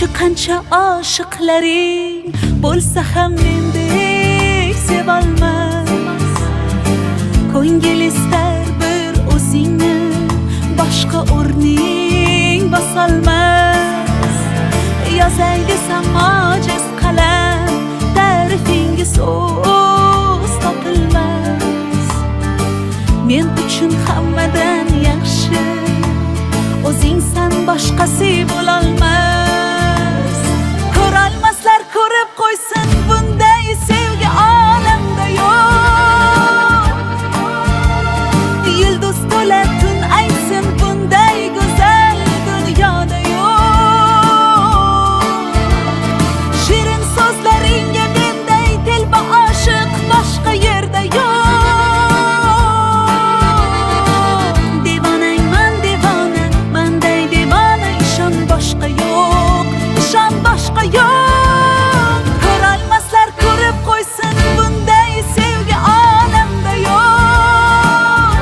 qancha oshiqlaring bo'lsa ham mendek sevolmas. Ko'ngil istar bir o'zingni, boshqa o'rning bosolmas. Yozay desam ojiz qalam, ta'rifinga so'z topilmas. Men uchun hammadan yaxshi o'zingsan, boshqasi bo'lolmas. Ko'rolmaslar ko'rib qo'ysin, bunday sevgi olamda yo'q. Yulduz to'la tun aytsin, bunday go'zal dunyoda yo'q. Shirin so'zlaringga menday telba oshiq boshqa yerda yo'q. Boshqa yo'q. Ko'rolmaslar ko'rib qo'ysin, bunday sevgi olamda yo'q.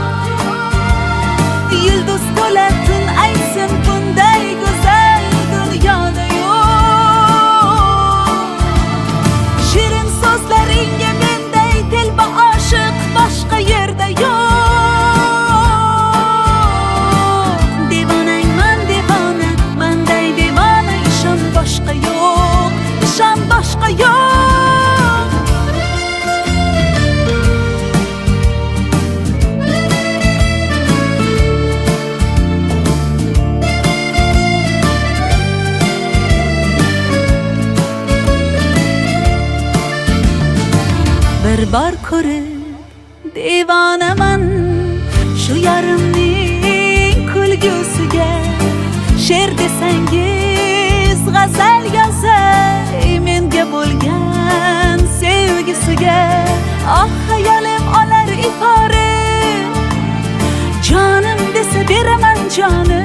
Yulduz to'la tun aytsin, bunday go'zal dunyoda yo'q. Shirin so'zlaringga menday telba oshiq boshqa yerda yo'q. Devonangman devona, manday devona, ishon boshqa yo'q, ishon boshqa yo'q. Bir bor ko'rib devonaman shu yarimning kulgusiga. She'r desangiz g'azal yozay menga bo'lgan sevgisiga. Oh hayolim olar ifori, jonim desa beraman jonim.